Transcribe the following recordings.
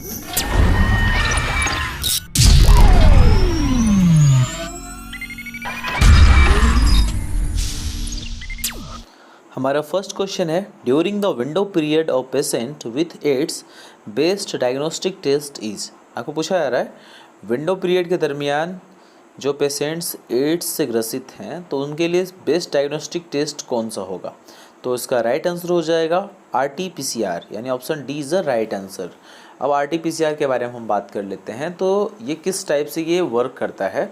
हमारा first question है, during the window period of patient with AIDS based diagnostic test is. आपको पूछा जा रहा है विंडो पीरियड के दरमियान जो पेशेंट्स एड्स से ग्रसित हैं तो उनके लिए बेस्ट डायग्नोस्टिक टेस्ट कौन सा होगा। तो इसका राइट आंसर हो जाएगा RT-PCR, यानी option D is the right answer. अब RT-PCR के बारे में हम बात कर लेते हैं, तो ये किस टाइप से ये वर्क करता है।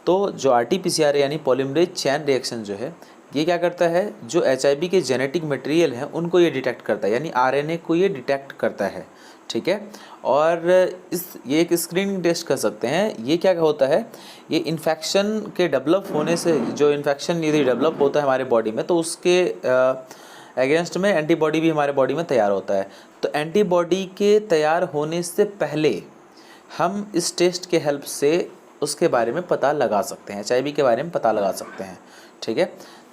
तो जो RT-PCR यानी पॉलीमरेज चेन रिएक्शन जो है, ये क्या करता है, जो HIV के जेनेटिक मटेरियल हैं उनको ये डिटेक्ट करता है, यानी RNA को ये डिटेक्ट करता है, ठीक है। और ये एक स्क्रीनिंग टेस्ट कर सकते हैं। ये क्या होता है, ये इन्फेक्शन के डेवलप होने से, जो इन्फेक्शन यदि डेवलप होता है हमारे बॉडी में तो उसके अगेंस्ट में एंटीबॉडी भी हमारे बॉडी में तैयार होता है। तो एंटीबॉडी के तैयार होने से पहले हम इस टेस्ट के हेल्प से उसके बारे में पता लगा सकते हैं, HIV के बारे में पता लगा सकते हैं, ठीक है।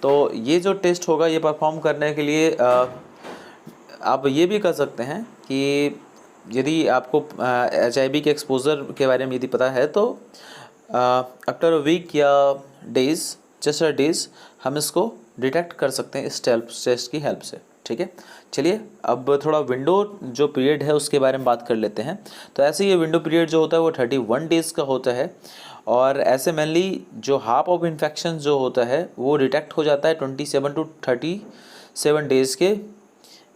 तो ये जो टेस्ट होगा ये परफॉर्म करने के लिए आप ये भी कर सकते हैं कि यदि आपको HIV के एक्सपोज़र के बारे में यदि पता है तो आफ्टर अ वीक या डेज़, जस्ट अ डेज़, हम इसको डिटेक्ट कर सकते हैं इस टेस्ट की हेल्प से, ठीक है। चलिए अब थोड़ा विंडो जो पीरियड है उसके बारे में बात कर लेते हैं। तो ऐसे ये विंडो पीरियड जो होता है वो 31 डेज़ का होता है, और ऐसे मेनली जो हाफ ऑफ इन्फेक्शन जो होता है वो डिटेक्ट हो जाता है 27 to 37 डेज़ के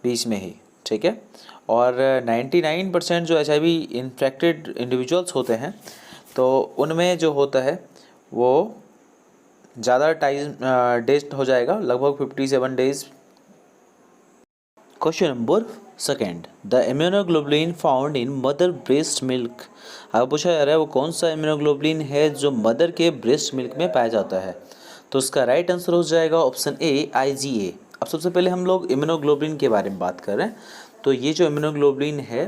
बीच में ही, ठीक है। और 99% जो HIV इन्फेक्टेड इंडिविजुअल्स होते हैं तो उनमें जो होता है वो ज़्यादा डेज हो जाएगा, लगभग 57 days. Question number second, the immunoglobulin found in mother breast milk. अब पूछा जा रहा है वो कौन सा इम्यूनोग्लोबुलिन है जो मदर के ब्रेस्ट मिल्क में पाया जाता है। तो उसका राइट आंसर हो जाएगा ऑप्शन ए IgA। अब सबसे पहले हम लोग इम्यूनोग्लोबुलिन के बारे में बात कर रहे हैं। तो ये जो इम्यूनोग्लोबुलिन है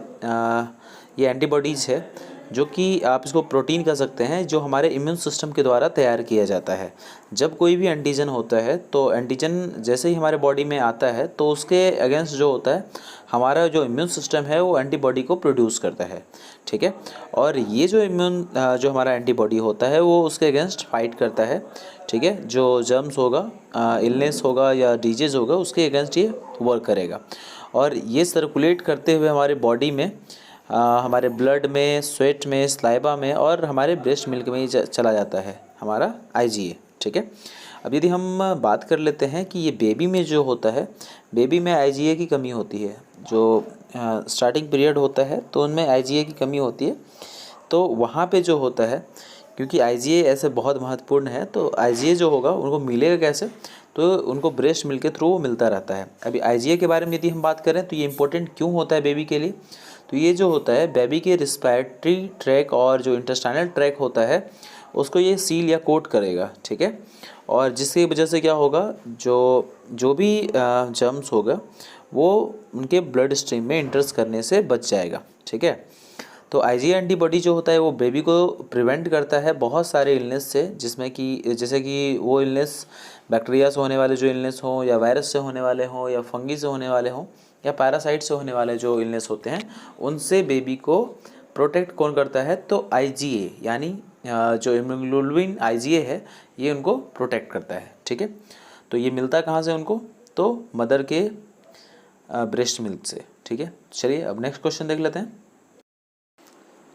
ये एंटीबॉडीज़ है, जो कि आप इसको प्रोटीन कह सकते हैं, जो हमारे इम्यून सिस्टम के द्वारा तैयार किया जाता है। जब कोई भी एंटीजन होता है तो एंटीजन जैसे ही हमारे बॉडी में आता है तो उसके अगेंस्ट जो होता है हमारा जो इम्यून सिस्टम है वो एंटीबॉडी को प्रोड्यूस करता है, ठीक है। और ये जो जो हमारा एंटीबॉडी होता है वो उसके अगेंस्ट फाइट करता है, ठीक है। जो जर्म्स होगा, इलनेस होगा या डिजीज़ होगा, उसके अगेंस्ट ये वर्क करेगा। और ये सर्कुलेट करते हुए हमारे बॉडी में, हमारे ब्लड में, स्वेट में, स्लाइबा में और हमारे ब्रेस्ट मिल्क में ही चला जाता है हमारा IgA, ठीक है। अब यदि हम बात कर लेते हैं कि ये बेबी में जो होता है, बेबी में IgA की कमी होती है। जो स्टार्टिंग पीरियड होता है तो उनमें IgA की कमी होती है। तो वहाँ पे जो होता है, क्योंकि IgA ऐसे बहुत महत्वपूर्ण है, तो IgA जो होगा उनको मिलेगा कैसे, तो उनको ब्रेस्ट मिल्क के थ्रू वो मिलता रहता है। अभी IgA के बारे में यदि हम बात करें तो ये इंपॉर्टेंट क्यों होता है बेबी के लिए। तो ये जो होता है बेबी के रिस्पायरेटरी ट्रैक और जो इंटेस्टाइनल ट्रैक होता है उसको ये सील या कोट करेगा, ठीक है। और जिसकी वजह से क्या होगा, जो भी जर्म्स होगा वो उनके ब्लड स्ट्रीम में इंटर्स करने से बच जाएगा, ठीक है। तो IgA एंटीबॉडी जो होता है वो बेबी को प्रिवेंट करता है बहुत सारे इलनेस से, जिसमें कि जैसे कि वो इलनेस बैक्टीरिया से होने वाले जो इलनेस हों, या वायरस से होने वाले हों, या फंगी से होने वाले हों, या पैरासाइट से होने वाले जो इलनेस होते हैं, उनसे बेबी को प्रोटेक्ट कौन करता है, तो IgA, यानी जो इम्यूनोग्लोबुलिन IgA है ये उनको प्रोटेक्ट करता है, ठीक है। तो ये मिलता है कहाँ से उनको, तो मदर के ब्रेस्ट मिल्क से, ठीक है। चलिए अब नेक्स्ट क्वेश्चन देख लेते हैं।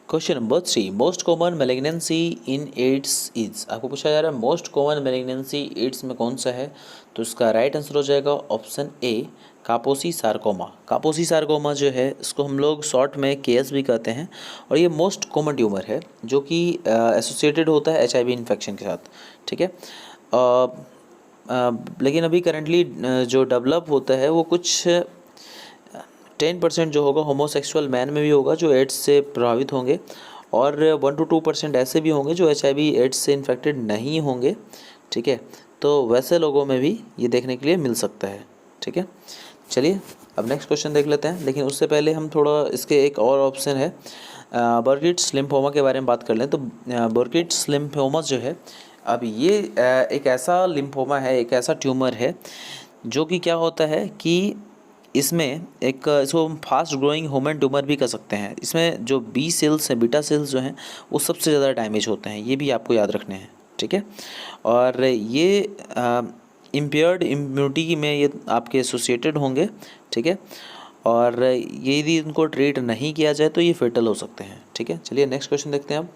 Question number 3, most common malignancy in AIDS is. आपको पूछा जा रहा है मोस्ट कॉमन मेलिग्नेंसी एड्स में कौन सा है। तो इसका राइट आंसर हो जाएगा ऑप्शन ए कापोसी सार्कोमा। कापोसी सार्कोमा जो है इसको हम लोग शॉर्ट में KS भी कहते हैं, और ये मोस्ट कॉमन ट्यूमर है जो कि एसोसिएटेड होता है HIV इन्फेक्शन के साथ, ठीक है। लेकिन अभी करेंटली जो डेवलप होता है वो कुछ 10% जो होगा होमोसेक्सुअल मैन में भी होगा जो एड्स से प्रभावित होंगे, और 1 to 2% ऐसे भी होंगे जो HIV एड्स से इन्फेक्टेड नहीं होंगे, ठीक है। तो वैसे लोगों में भी ये देखने के लिए मिल सकता है, ठीक है। चलिए अब नेक्स्ट क्वेश्चन देख लेते हैं, लेकिन उससे पहले हम थोड़ा इसके एक और ऑप्शन है बर्किट्स लिम्फोमा के बारे में बात कर लें। तो बर्किट्स लिम्फोमा जो है, अब ये एक ऐसा लिम्फोमा है, एक ऐसा ट्यूमर है जो कि क्या होता है कि इसमें एक इसको हम फास्ट ग्रोइंग ह्यूमन ट्यूमर भी कर सकते हैं। इसमें जो बी सेल्स हैं, बीटा सेल्स जो हैं, वो सबसे ज़्यादा डैमेज होते हैं, ये भी आपको याद रखने हैं, ठीक है। और ये इम्पेयर्ड इम्यूनिटी में ये आपके एसोसिएटेड होंगे, ठीक है। और ये यदि इनको ट्रीट नहीं किया जाए तो ये फेटल हो सकते हैं, ठीक है। चलिए नेक्स्ट क्वेश्चन देखते हैं अब।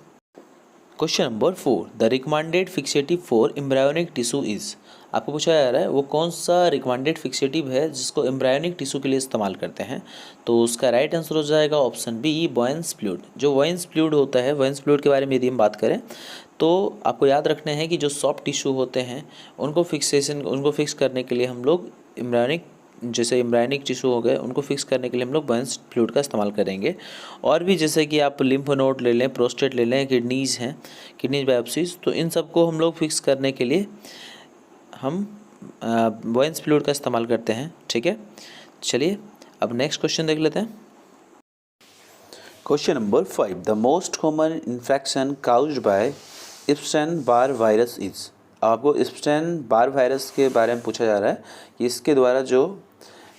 Question number 4, the recommended fixative for embryonic tissue is. आपको पूछा जा रहा है वो कौन सा रिकमेंडेड फिक्सेटिव है जिसको एम्ब्रायोनिक टिश्यू के लिए इस्तेमाल करते हैं। तो उसका राइट आंसर हो जाएगा ऑप्शन बी, वोएन्स फ्लूइड। जो वोएन्स फ्लूइड होता है, वोएन्स फ्लूइड के बारे में यदि हम बात करें तो आपको याद रखना है कि जो सॉफ्ट टिश्यू होते हैं उनको फिक्स करने के लिए हम लोग जैसे एम्ब्रायोनिक टिश्यू हो गए, उनको फिक्स करने के लिए हम लोग वोएन्स फ्लूइड का इस्तेमाल करेंगे। और भी जैसे कि आप लिम्फ नोड ले लें, प्रोस्टेट ले लें, किडनीज हैं, किडनी बायोप्सीज, तो इन सबको हम लोग फिक्स करने के लिए हम वोएन्स फ्लूइड का इस्तेमाल करते हैं, ठीक है। चलिए अब नेक्स्ट क्वेश्चन देख लेते हैं। Question number 5, the most common infection caused by Epstein Barr virus is. आपको इप्स्टेन बार वायरस के बारे में पूछा जा रहा है कि इसके द्वारा जो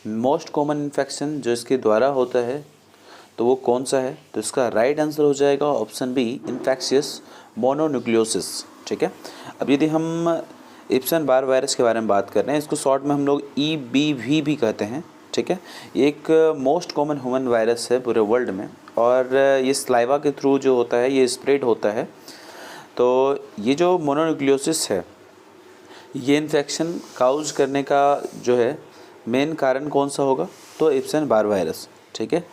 मोस्ट कॉमन इन्फेक्शन जो इसके द्वारा होता है तो वो कौन सा है। तो इसका राइट आंसर हो जाएगा ऑप्शन बी, इन्फेक्शियस मोनोन्यूक्लियोसिस, ठीक है। अब यदि हम इप्स्टेन बार वायरस के बारे में बात कर रहे हैं, इसको शॉर्ट में हम लोग EBV भी कहते हैं, ठीक है। ये एक मोस्ट कॉमन ह्यूमन वायरस है पूरे वर्ल्ड में, और ये स्लाइवा के थ्रू जो होता है ये स्प्रेड होता है। तो ये जो मोनोन्यूक्लियोसिस है, ये इन्फेक्शन काउज करने का जो है मेन कारण कौन सा होगा, तो इप्स्टेन बार वायरस, ठीक है।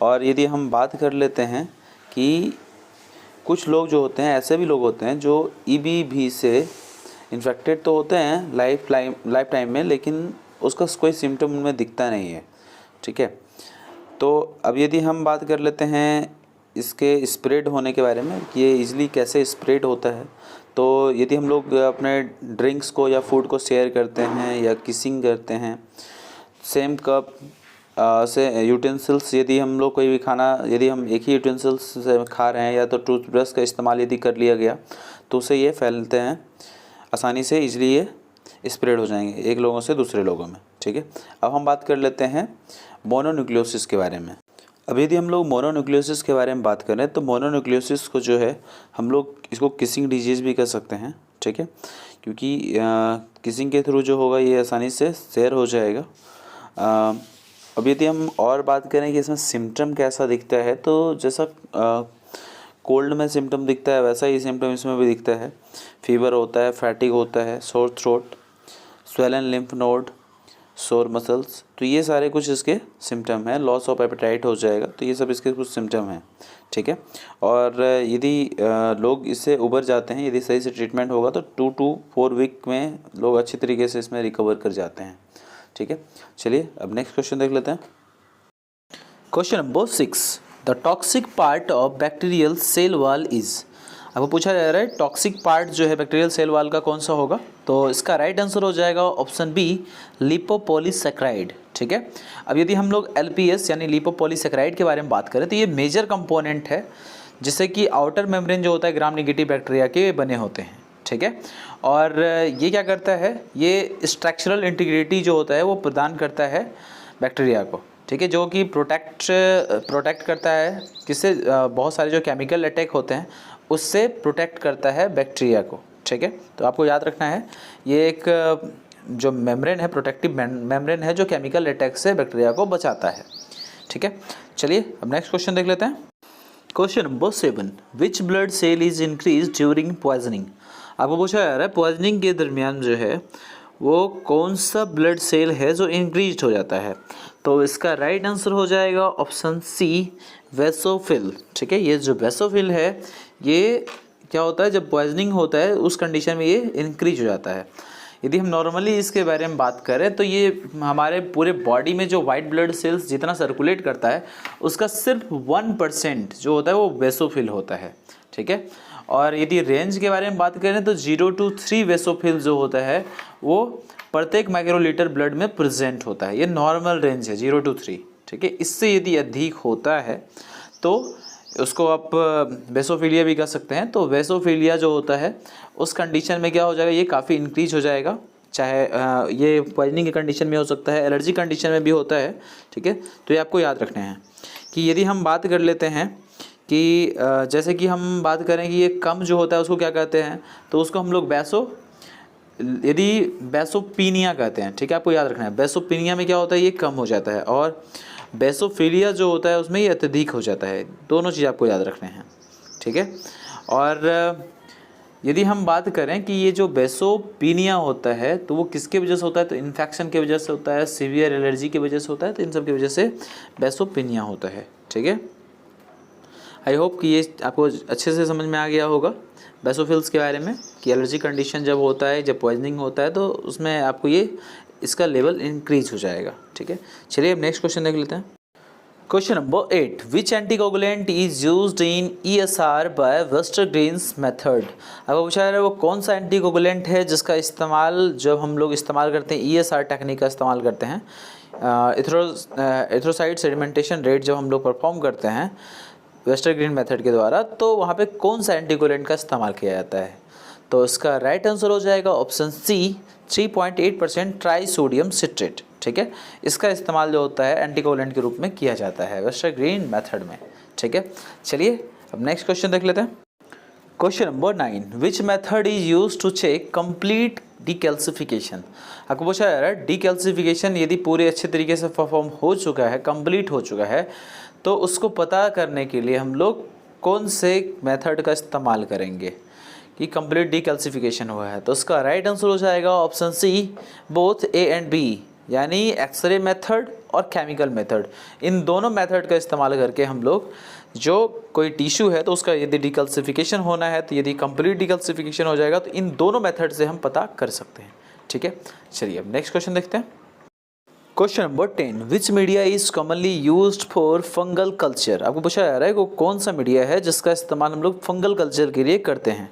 और यदि हम बात कर लेते हैं कि कुछ लोग जो होते हैं, ऐसे भी लोग होते हैं जो EBV से इन्फेक्टेड तो होते हैं लाइफ टाइम में, लेकिन उसका कोई सिम्टम उनमें दिखता नहीं है, ठीक है। तो अब यदि हम बात कर लेते हैं इसके स्प्रेड होने के बारे में कि ये ईज़िली कैसे स्प्रेड होता है, तो यदि हम लोग अपने ड्रिंक्स को या फूड को शेयर करते हैं या किसिंग करते हैं, सेम कप से यूटेंसिल्स, यदि हम लोग कोई भी खाना यदि हम एक ही यूटेंसिल्स से खा रहे हैं या तो टूथब्रश का इस्तेमाल यदि कर लिया गया तो उससे ये फैलते हैं आसानी से, इजीली ये स्प्रेड हो जाएंगे एक लोगों से दूसरे लोगों में, ठीक है। अब हम बात कर लेते हैं मोनोन्यूक्लियोसिस के बारे में। अब यदि हम लोग मोनोन्यूक्लियोसिस के बारे में बात करें तो मोनोन्यूक्लियोसिस को जो है हम लोग इसको किसिंग डिजीज़ भी कर सकते हैं, ठीक है, क्योंकि किसिंग के थ्रू जो होगा ये आसानी से शेयर हो जाएगा। अब यदि हम और बात करें कि इसमें सिम्टम कैसा दिखता है, तो जैसा कोल्ड में सिम्टम दिखता है वैसा ही सिम्टम इसमें भी दिखता है। फीवर होता है, फैटिग होता है, sore throat, swollen lymph node, सोर मसल्स, तो ये सारे कुछ इसके सिम्टम हैं। लॉस ऑफ एपेटाइट हो जाएगा, तो ये सब इसके कुछ सिम्टम हैं, ठीक है। और यदि लोग इससे उबर जाते हैं, यदि सही से ट्रीटमेंट होगा तो 2 to 4 वीक में लोग अच्छी तरीके से इसमें रिकवर कर जाते हैं, ठीक है। चलिए अब नेक्स्ट क्वेश्चन देख लेते हैं। Question number 6, the toxic part of bacterial cell wall is. आपको पूछा जा रहा है टॉक्सिक पार्ट जो है बैक्टीरियल सेल वॉल का कौन सा होगा। तो इसका राइट आंसर हो जाएगा ऑप्शन बी, लिपोपॉलीसैकेराइड, ठीक है। अब यदि हम लोग LPS यानी लिपोपॉलीसैकेराइड के बारे में बात करें तो ये मेजर कंपोनेंट है जिससे कि आउटर मेम्ब्रेन जो होता है ग्राम नेगेटिव बैक्टीरिया के बने होते हैं, ठीक है। और ये क्या करता है, ये स्ट्रक्चरल इंटीग्रिटी जो होता है वो प्रदान करता है बैक्टीरिया को, ठीक है, जो कि प्रोटेक्ट करता है किससे, बहुत सारे जो केमिकल अटैक होते हैं उससे प्रोटेक्ट करता है बैक्टीरिया को, ठीक है। तो आपको याद रखना है ये एक जो मेम्ब्रेन है, प्रोटेक्टिव मेम्ब्रेन है जो केमिकल अटैक से बैक्टीरिया को बचाता है, ठीक है। चलिए अब नेक्स्ट क्वेश्चन देख लेते हैं। Question number 7, which blood cell is increase during poisoning. आपको पूछा जा रहा है पॉइजनिंग के दरमियान जो है वो कौन सा ब्लड सेल है जो इंक्रीज हो जाता है। तो इसका राइट आंसर हो जाएगा ऑप्शन सी, वेसोफिल, ठीक है। ये जो वेसोफिल है ये क्या होता है, जब पॉइजनिंग होता है उस कंडीशन में ये इंक्रीज हो जाता है। यदि हम नॉर्मली इसके बारे में बात करें तो ये हमारे पूरे बॉडी में जो वाइट ब्लड सेल्स जितना सर्कुलेट करता है उसका सिर्फ 1% जो होता है वो वेसोफिल होता है, ठीक है। और यदि रेंज के बारे में बात करें तो 0 to 3 वेसोफिल जो होता है वो प्रत्येक माइक्रोलीटर ब्लड में प्रेजेंट होता है। ये नॉर्मल रेंज है 0 to 3, ठीक है। इससे यदि अधिक होता है तो उसको आप वेसोफिलिया भी कह सकते हैं। तो वेसोफिलिया जो होता है उस कंडीशन में क्या हो जाएगा, ये काफ़ी इंक्रीज हो जाएगा, चाहे ये पॉइजनिंग की कंडीशन में हो सकता है, एलर्जी कंडीशन में भी होता है, ठीक है। तो ये आपको याद रखने हैं कि यदि हम बात कर लेते हैं कि जैसे कि हम बात करें कि ये कम जो होता है उसको क्या कहते हैं, तो उसको हम लोग बेसोपीनिया कहते हैं, ठीक है। आपको याद रखना है बेसोपीनिया में क्या होता है, ये कम हो जाता है, और बेसोफिलिया जो होता है उसमें ये अत्यधिक हो जाता है। दोनों चीज़ आपको याद रखने हैं, ठीक है। और यदि हम बात करें कि ये जो बेसोपीनिया होता है तो वो किसके वजह से होता है, तो इन्फेक्शन की वजह से होता है, सीवियर एलर्जी की वजह से होता है, तो इन सब की वजह से बेसोपीनिया होता है, ठीक है। आई होप कि ये आपको अच्छे से समझ में आ गया होगा बेसोफिल्स के बारे में, कि एलर्जी कंडीशन जब होता है, जब पॉइजनिंग होता है, तो उसमें आपको ये इसका लेवल इंक्रीज हो जाएगा, ठीक है। चलिए अब नेक्स्ट क्वेश्चन देख लेते हैं। Question number 8, which anticoagulant is used in ESR by Westergren's method. अब पूछा जा रहा है वो कौन सा एंटीकोगुलेंट है जिसका इस्तेमाल जब हम लोग इस्तेमाल करते हैं, ESR टेक्निक का इस्तेमाल करते हैं, एथ्रोसाइड सेडिमेंटेशन रेट जब हम लोग परफॉर्म करते हैं वेस्टरग्रीन मेथड के द्वारा, तो वहाँ पे कौन सा एंटीकोगुलेंट का इस्तेमाल किया जाता है। तो इसका राइट आंसर हो जाएगा option C, 3.8% tri sodium citrate, ठीक है। इसका इस्तेमाल जो होता है एंटीकोगुलेंट के रूप में किया जाता है वेस्टरग्रीन मेथड में, ठीक है। चलिए अब नेक्स्ट क्वेश्चन देख लेते हैं। Question number 9, which method is use to check complete decalcification. आपको पूछा जा रहा है डीकैल्सिफिकेशन यदि पूरे अच्छे तरीके से परफॉर्म हो चुका है, कंप्लीट हो चुका है, तो उसको पता करने के लिए हम लोग कौन से मेथड का इस्तेमाल करेंगे कि कंप्लीट डीकैल्सिफिकेशन हुआ है। तो उसका राइट आंसर हो जाएगा option C, both A and B, यानी एक्सरे मेथड और केमिकल मेथड। इन दोनों मेथड का इस्तेमाल करके हम लोग जो कोई टिश्यू है तो उसका यदि डीकैल्सिफिकेशन होना है, तो यदि कंप्लीट डीकैल्सिफिकेशन हो जाएगा, तो इन दोनों मेथड से हम पता कर सकते हैं, ठीक है। चलिए अब नेक्स्ट क्वेश्चन देखते हैं। Question number 10, which media is commonly used for fungal culture. आपको पूछा जा रहा है वो कौन सा मीडिया है जिसका इस्तेमाल हम लोग फंगल कल्चर के लिए करते हैं।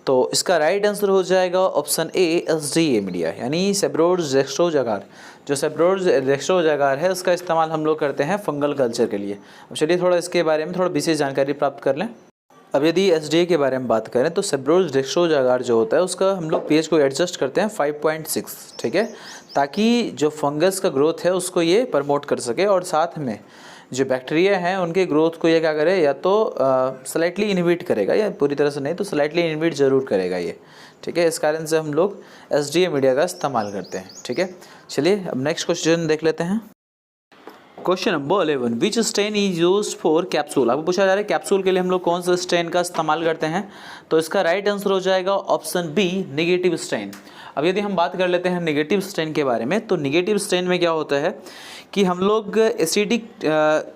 तो इसका राइट आंसर हो जाएगा ऑप्शन ए, SDA मीडिया, यानी सेब्रोज डेक्स्ट्रोज अगार। जो सेब्रोज डेक्स्ट्रोज अगार है उसका इस्तेमाल हम लोग करते हैं फंगल कल्चर के लिए। अब चलिए थोड़ा इसके बारे में थोड़ा विशेष जानकारी प्राप्त कर लें। अब यदि SDA के बारे में बात करें तो सेब्रोज डेक्स्ट्रोज अगार जो होता है उसका हम लोग pH को एडजस्ट करते हैं 5.6, ठीक है, ताकि जो फंगस का ग्रोथ है उसको ये प्रमोट कर सके, और साथ में जो बैक्टीरिया हैं उनके ग्रोथ को ये क्या करे, या तो स्लाइटली इनहिबिट करेगा, या पूरी तरह से नहीं तो स्लाइटली इनहिबिट ज़रूर करेगा ये, ठीक है। इस कारण से हम लोग SDA मीडिया का इस्तेमाल करते हैं, ठीक है। चलिए अब नेक्स्ट क्वेश्चन देख लेते हैं। Question number 11, which strain is used for capsule. आपको पूछा जा रहा है कैप्सूल के लिए हम लोग कौन सा स्ट्रेन का इस्तेमाल करते हैं। तो इसका राइट आंसर हो जाएगा ऑप्शन बी, नेगेटिव स्ट्रेन। अब यदि हम बात कर लेते हैं नेगेटिव स्ट्रेन के बारे में, तो नेगेटिव स्ट्रेन में क्या होता है कि हम लोग एसिडिक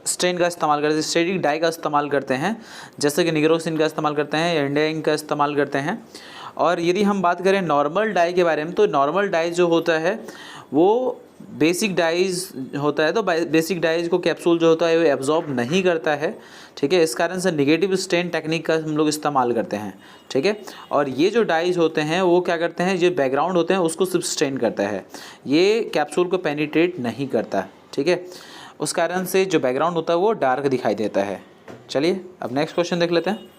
स्ट्रेन का इस्तेमाल करते हैं, एसिडिक डाई का इस्तेमाल करते हैं, जैसे कि निग्रोसिन का इस्तेमाल करते हैं या इंडिया इंक का इस्तेमाल करते हैं। और यदि हम बात करें नॉर्मल डाई के बारे में, तो नॉर्मल डाई जो होता है वो बेसिक डाइज होता है, तो बेसिक डाइज को कैप्सूल जो होता है वो एब्जॉर्ब नहीं करता है, ठीक है। इस कारण से नेगेटिव स्ट्रेन टेक्निक का हम लोग इस्तेमाल करते हैं, ठीक है। और ये जो डाइज होते हैं वो क्या करते हैं, जो बैकग्राउंड होते हैं उसको सिर्फ स्ट्रेन करता है, ये कैप्सूल को पेनिट्रेट नहीं करता, ठीक है। उस कारण से जो बैकग्राउंड होता है वो डार्क दिखाई देता है। चलिए अब नेक्स्ट क्वेश्चन देख लेते हैं।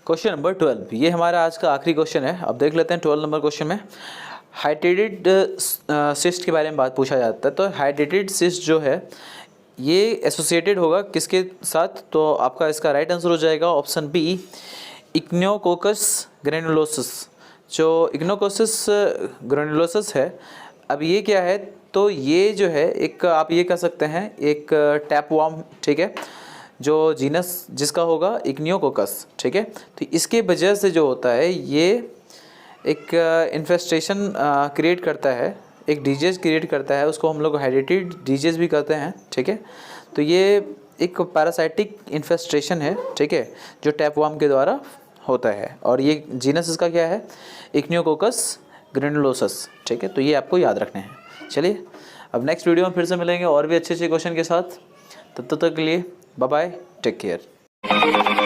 क्वेश्चन नंबर 12, ये हमारा आज का आखिरी क्वेश्चन है। अब देख लेते हैं 12 नंबर क्वेश्चन में हाइड्रेटेड सिस्ट के बारे में बात पूछा जाता है। तो हाइड्रेटेड सिस्ट जो है ये एसोसिएटेड होगा किसके साथ, तो आपका इसका राइट आंसर हो जाएगा ऑप्शन बी, इक्नोकोकस ग्रेनुलोसिस। जो इक्नोकोकस ग्रेनुलोसिस है, अब ये क्या है, तो ये जो है एक आप ये कह सकते हैं एक टैपवार्म, ठीक है, जो जीनस जिसका होगा इक्नियोकोकस, ठीक है। तो इसके वजह से जो होता है ये एक इन्फेस्टेशन क्रिएट करता है, एक डिजीज क्रिएट करता है, उसको हम लोग हाइड्रेटेड डिजीज भी कहते हैं, ठीक है। तो ये एक पैरासाइटिक इन्फेस्टेशन है, ठीक है, जो टैपवार्म के द्वारा होता है, और ये जीनस इसका क्या है, इक्नियोकोकस ग्रेनुलोसस, ठीक है। तो ये आपको याद रखने हैं। चलिए अब नेक्स्ट वीडियो में फिर से मिलेंगे और भी अच्छे अच्छे क्वेश्चन के साथ। तब तक के लिए बाय बाय, टेक केयर।